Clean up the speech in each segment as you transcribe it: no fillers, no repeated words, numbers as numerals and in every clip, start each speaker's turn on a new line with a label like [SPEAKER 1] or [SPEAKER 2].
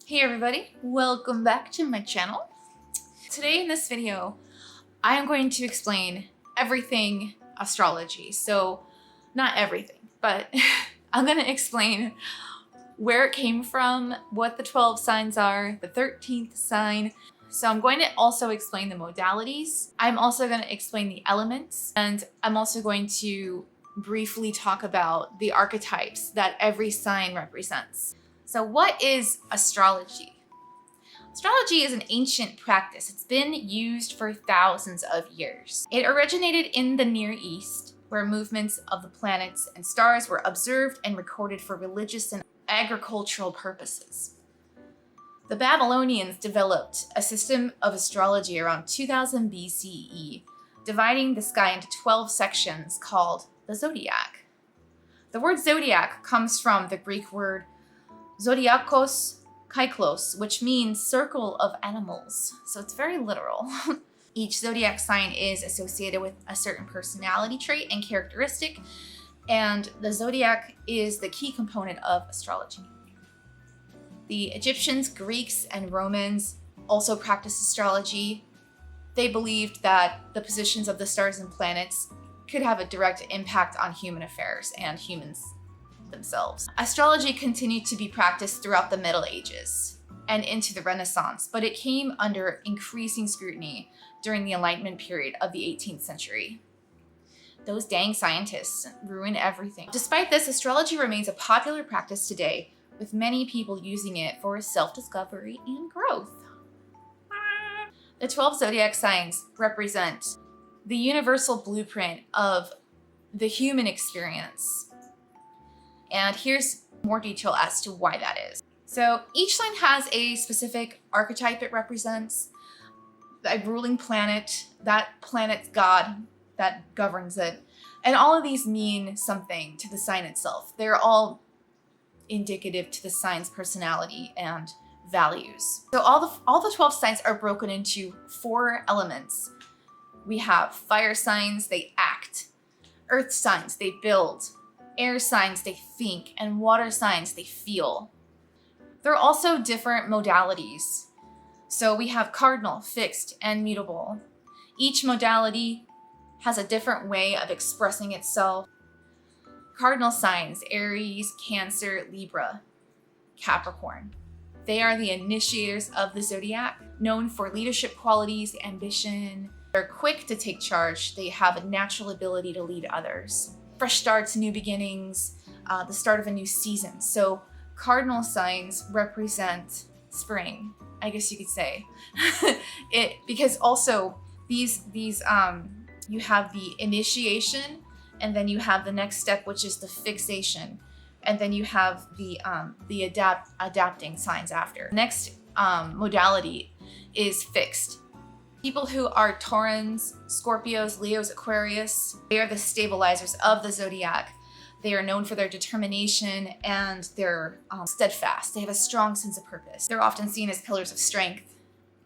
[SPEAKER 1] Hey everybody, welcome back to my channel. Today in this video, I am going to explain everything astrology. So not everything, but I'm going to explain where it came from, what the 12 signs are, the 13th sign. So I'm going to also explain the modalities. I'm also going to explain the elements, and I'm also going to briefly talk about the archetypes that every sign represents. So what is astrology? Astrology is an ancient practice. It's been used for thousands of years. It originated in the Near East, where movements of the planets and stars were observed and recorded for religious and agricultural purposes. The Babylonians developed a system of astrology around 2000 BCE, dividing the sky into 12 sections called the Zodiac. The word zodiac comes from the Greek word Zodiakos Kyklos, which means circle of animals. So it's very literal. Each zodiac sign is associated with a certain personality trait and characteristic, and the zodiac is the key component of astrology. The Egyptians, Greeks, and Romans also practiced astrology. They believed that the positions of the stars and planets could have a direct impact on human affairs and humans themselves. Astrology continued to be practiced throughout the Middle Ages and into the Renaissance, but it came under increasing scrutiny during the Enlightenment period of the 18th century. Those dang scientists ruin everything. Despite this, astrology remains a popular practice today, with many people using it for self-discovery and growth. The 12 zodiac signs represent the universal blueprint of the human experience. And here's more detail as to why that is. So each sign has a specific archetype it represents, a ruling planet, that planet's god that governs it. And all of these mean something to the sign itself. They're all indicative to the sign's personality and values. So all the 12 signs are broken into 4 elements. We have fire signs, they act. Earth signs, they build. Air signs, they think. And water signs, they feel. There are also different modalities. So we have cardinal, fixed, and mutable. Each modality has a different way of expressing itself. Cardinal signs: Aries, Cancer, Libra, Capricorn. They are the initiators of the zodiac, known for leadership qualities, ambition. They're quick to take charge. They have a natural ability to lead others. Fresh starts, new beginnings, the start of a new season. So cardinal signs represent spring, I guess you could say. Because also these you have the initiation, and then you have the next step, which is the fixation. And then you have the adapting signs after. Next modality is fixed. People who are Taurans, Scorpios, Leos, Aquarius, they are the stabilizers of the zodiac. They are known for their determination and they're steadfast. They have a strong sense of purpose. They're often seen as pillars of strength,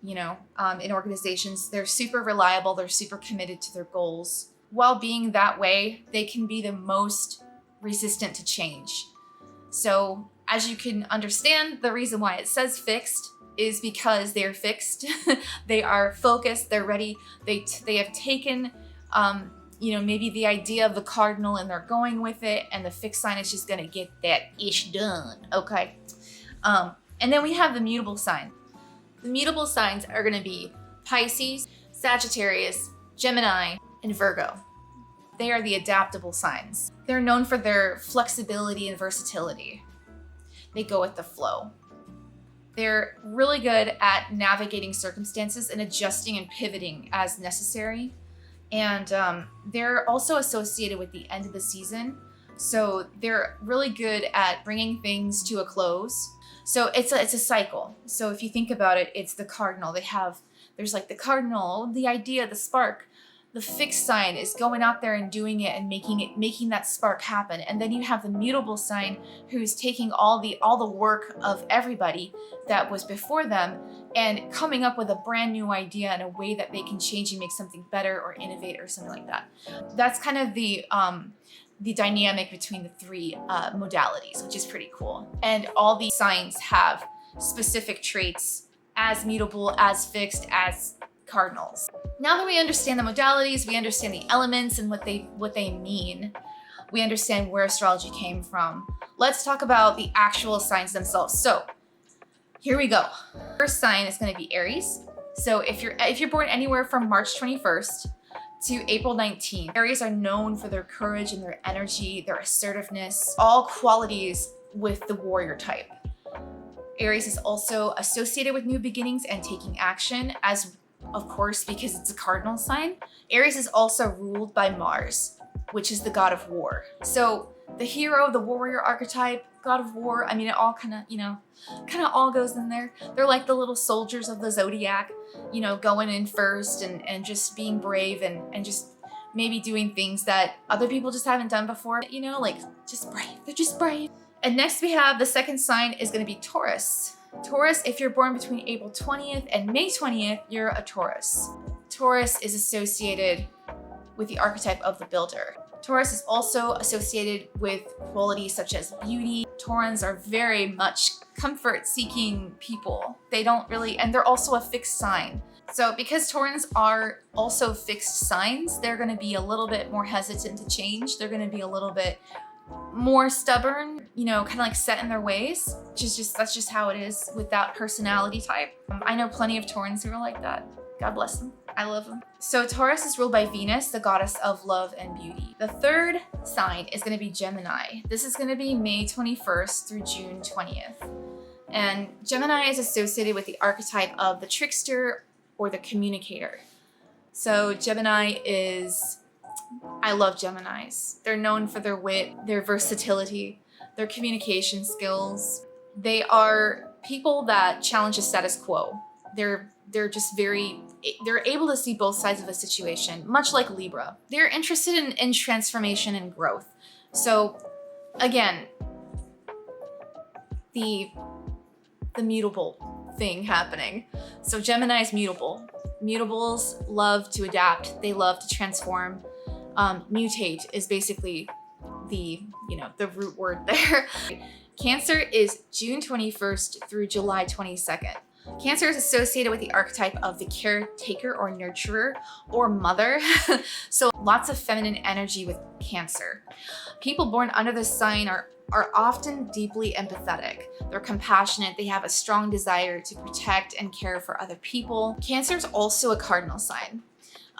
[SPEAKER 1] in organizations. They're super reliable. They're super committed to their goals. While being that way, they can be the most resistant to change. So as you can understand, the reason why it says fixed is because they're fixed. They are focused, they're ready. They have taken, maybe the idea of the cardinal and they're going with it, and the fixed sign is just gonna get that ish done, okay? And then we have the mutable sign. The mutable signs are gonna be Pisces, Sagittarius, Gemini, and Virgo. They are the adaptable signs. They're known for their flexibility and versatility. They go with the flow. They're really good at navigating circumstances and adjusting and pivoting as necessary. And they're also associated with the end of the season. So they're really good at bringing things to a close. So it's a cycle. So if you think about it, it's the cardinal. There's like the cardinal, the idea, the spark. The fixed sign is going out there and doing it and making that spark happen. And then you have the mutable sign, who's taking all the work of everybody that was before them and coming up with a brand new idea in a way that they can change and make something better or innovate or something like that. That's kind of the dynamic between the 3 modalities, which is pretty cool. And all these signs have specific traits as mutable, as fixed, as cardinals. Now that we understand the modalities, we understand the elements and what they mean, we understand where astrology came from. Let's talk about the actual signs themselves. So here we go. First sign is going to be Aries. So if you're born anywhere from March 21st to April 19th, Aries are known for their courage and their energy, their assertiveness, all qualities with the warrior type. Aries is also associated with new beginnings and taking action, as of course, because it's a cardinal sign. Aries is also ruled by Mars, which is the god of war. So the hero, the warrior archetype, god of war, I mean, it all kind of all goes in there. They're like the little soldiers of the Zodiac, you know, going in first and just being brave and just maybe doing things that other people just haven't done before, you know, like just brave. They're just brave. And next we have the second sign is going to be Taurus. Taurus, if you're born between April 20th and May 20th, you're a Taurus. Taurus is associated with the archetype of the builder. Taurus is also associated with qualities such as beauty. Taurans are very much comfort-seeking people. They don't really, and they're also a fixed sign. So because Taurans are also fixed signs, they're going to be a little bit more hesitant to change. They're going to be a little bit more stubborn, you know, kind of like set in their ways, which is that's just how it is with that personality type. I know plenty of Taurans who are like that. God bless them. I love them. So Taurus is ruled by Venus, the goddess of love and beauty. The third sign is going to be Gemini. This is going to be May 21st through June 20th. And Gemini is associated with the archetype of the trickster or the communicator. So Gemini is, I love Geminis. They're known for their wit, their versatility, their communication skills. They are people that challenge the status quo. They're just they're able to see both sides of a situation, much like Libra. They're interested in transformation and growth. So again, the mutable thing happening. So Gemini is mutable. Mutables love to adapt. They love to transform. Mutate is basically the root word there. Cancer is June 21st through July 22nd. Cancer is associated with the archetype of the caretaker or nurturer or mother. So lots of feminine energy with Cancer. People born under this sign are often deeply empathetic. They're compassionate. They have a strong desire to protect and care for other people. Cancer is also a cardinal sign.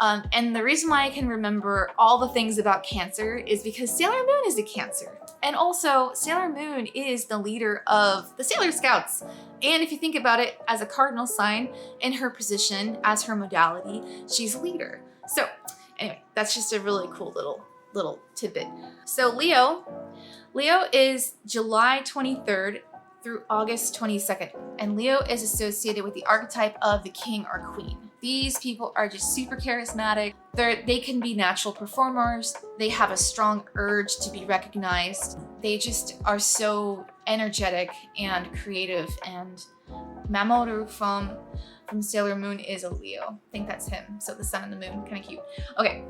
[SPEAKER 1] And the reason why I can remember all the things about Cancer is because Sailor Moon is a Cancer. And also, Sailor Moon is the leader of the Sailor Scouts. And if you think about it as a cardinal sign, in her position as her modality, she's leader. So anyway, that's just a really cool little tidbit. So Leo is July 23rd through August 22nd. And Leo is associated with the archetype of the king or queen. These people are just super charismatic. They can be natural performers. They have a strong urge to be recognized. They just are so energetic and creative. And Mamoru from Sailor Moon is a Leo. I think that's him. So the sun and the moon, kind of cute. Okay,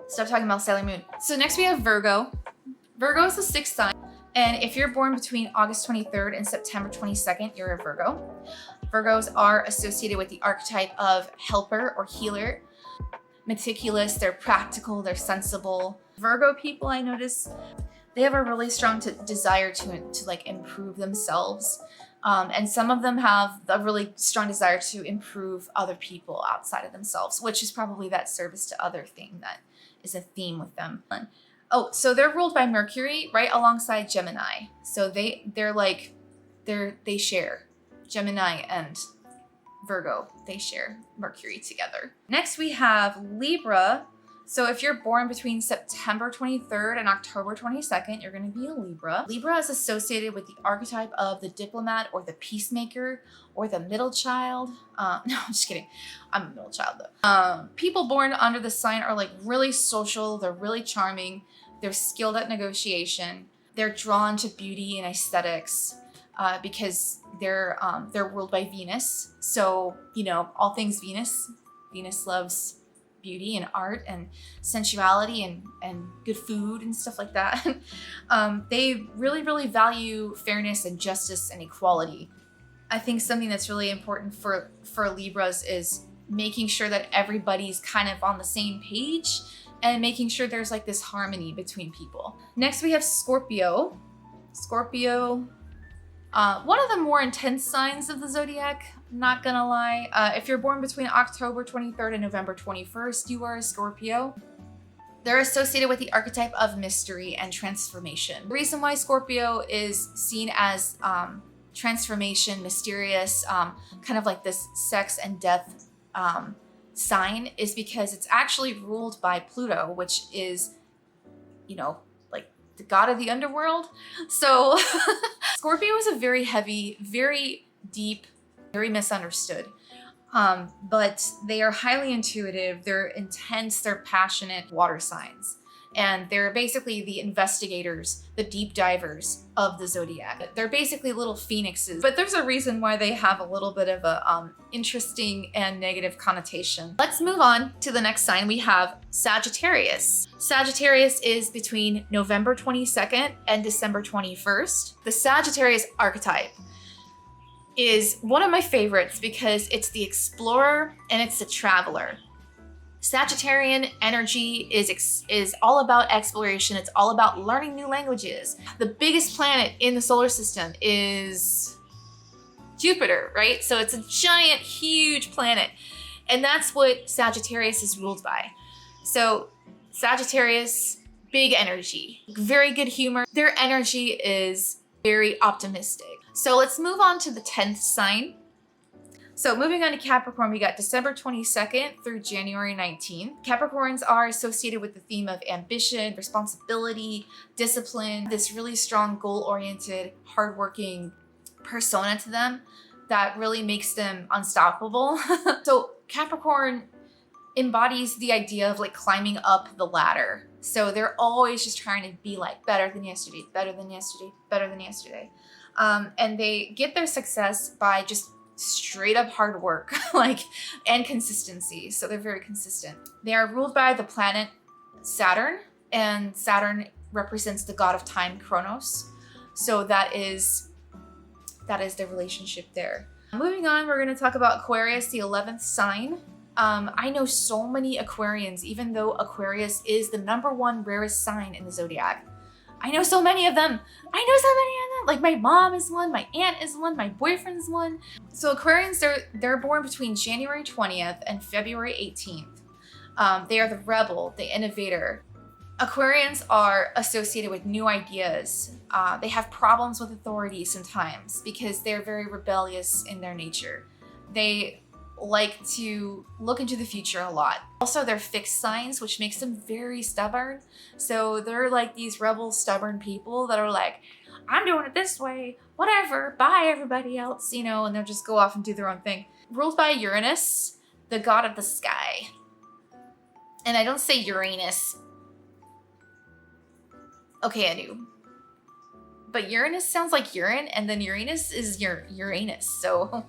[SPEAKER 1] stop talking about Sailor Moon. So next we have Virgo. Virgo is the sixth sign. And if you're born between August 23rd and September 22nd, you're a Virgo. Virgos are associated with the archetype of helper or healer. Meticulous, they're practical, they're sensible. Virgo people, I notice, they have a really strong desire to like improve themselves. And some of them have a really strong desire to improve other people outside of themselves, which is probably that service to other thing that is a theme with them. Oh, so they're ruled by Mercury right alongside Gemini. So they share. Gemini and Virgo, they share Mercury together. Next we have Libra. So if you're born between September 23rd and October 22nd, you're going to be a Libra. Libra is associated with the archetype of the diplomat or the peacemaker or the middle child. No, I'm just kidding. I'm a middle child though. People born under the sign are like really social. They're really charming. They're skilled at negotiation. They're drawn to beauty and aesthetics because they're ruled by Venus. So, you know, all things Venus. Venus loves beauty and art and sensuality and good food and stuff like that. They really, really value fairness and justice and equality. I think something that's really important for Libras is making sure that everybody's kind of on the same page and making sure there's like this harmony between people. Next we have Scorpio. Scorpio, one of the more intense signs of the zodiac, not gonna lie. If you're born between October 23rd and November 21st, you are a Scorpio. They're associated with the archetype of mystery and transformation. The reason why Scorpio is seen as transformation, mysterious, kind of like this sex and death sign is because it's actually ruled by Pluto, which is, you know, like the god of the underworld. So Scorpio is a very heavy, very deep, very misunderstood. But they are highly intuitive, they're intense, they're passionate water signs. And they're basically the investigators, the deep divers of the zodiac. They're basically little phoenixes, but there's a reason why they have a little bit of a interesting and negative connotation. Let's move on to the next sign. We have Sagittarius. Sagittarius is between November 22nd and December 21st. The Sagittarius archetype is one of my favorites because it's the explorer and it's the traveler. Sagittarian energy is all about exploration. It's all about learning new languages. The biggest planet in the solar system is Jupiter, right? So it's a giant, huge planet. And that's what Sagittarius is ruled by. So Sagittarius, big energy, very good humor. Their energy is very optimistic. So let's move on to the 10th sign. So moving on to Capricorn, we got December 22nd through January 19th. Capricorns are associated with the theme of ambition, responsibility, discipline, this really strong goal-oriented, hardworking persona to them that really makes them unstoppable. So Capricorn embodies the idea of like climbing up the ladder. So they're always just trying to be like better than yesterday, better than yesterday, better than yesterday. And they get their success by just straight up hard work, and consistency. So they're very consistent. They are ruled by the planet Saturn, and Saturn represents the god of time, Kronos. So that is their relationship there. Moving on, we're going to talk about Aquarius, the 11th sign. I know so many Aquarians, even though Aquarius is the #1 rarest sign in the zodiac. I know so many of them. Like my mom is one, my aunt is one, my boyfriend's one. So Aquarians, they're born between January 20th and February 18th. They are the rebel, the innovator. Aquarians are associated with new ideas. They have problems with authority sometimes because they're very rebellious in their nature. They like to look into the future a lot. Also, they're fixed signs, which makes them very stubborn. So they're like these rebel, stubborn people that are like, I'm doing it this way, whatever, bye everybody else, and they'll just go off and do their own thing. Ruled by Uranus, the god of the sky. And I don't say Uranus. Okay, I do. But Uranus sounds like urine, and then Uranus is Uranus, so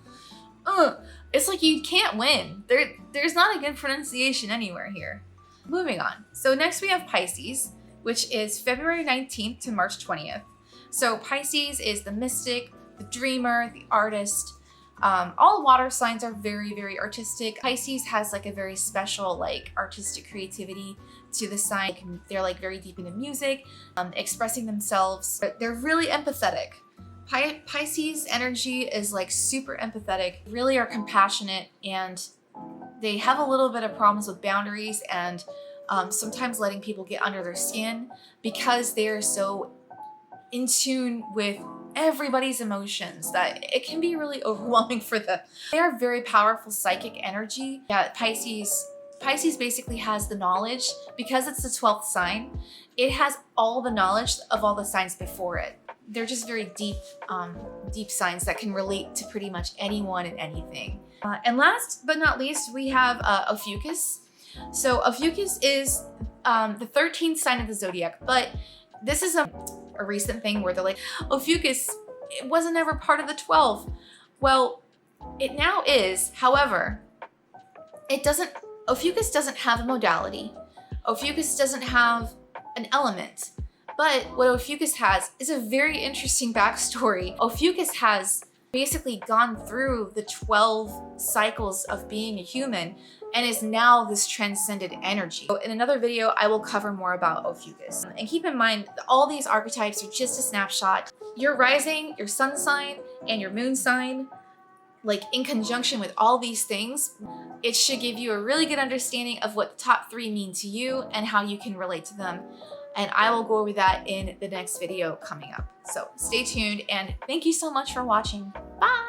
[SPEAKER 1] it's like you can't win. There's not a good pronunciation anywhere here. Moving on. So next we have Pisces, which is February 19th to March 20th. So Pisces is the mystic, the dreamer, the artist. All water signs are very, very artistic. Pisces has like a very special artistic creativity to the sign. They're like very deep into music, expressing themselves. But they're really empathetic. Pisces energy is like super empathetic, really are compassionate, and they have a little bit of problems with boundaries and sometimes letting people get under their skin because they are so in tune with everybody's emotions that it can be really overwhelming for them. They are very powerful psychic energy. Yeah, Pisces basically has the knowledge because it's the 12th sign. It has all the knowledge of all the signs before it. They're just very deep signs that can relate to pretty much anyone and anything. And last but not least, we have Ophiuchus. So Ophiuchus is the 13th sign of the zodiac, but this is a recent thing where they're like, Ophiuchus, it wasn't ever part of the 12. Well, it now is. However, it doesn't Ophiuchus doesn't have a modality. Ophiuchus doesn't have an element. But what Ophiuchus has is a very interesting backstory. Ophiuchus has basically gone through the 12 cycles of being a human and is now this transcended energy. So in another video, I will cover more about Ophiuchus. And keep in mind, all these archetypes are just a snapshot. Your rising, your sun sign, and your moon sign, like in conjunction with all these things, it should give you a really good understanding of what the top 3 mean to you and how you can relate to them. And I will go over that in the next video coming up. So stay tuned and thank you so much for watching. Bye!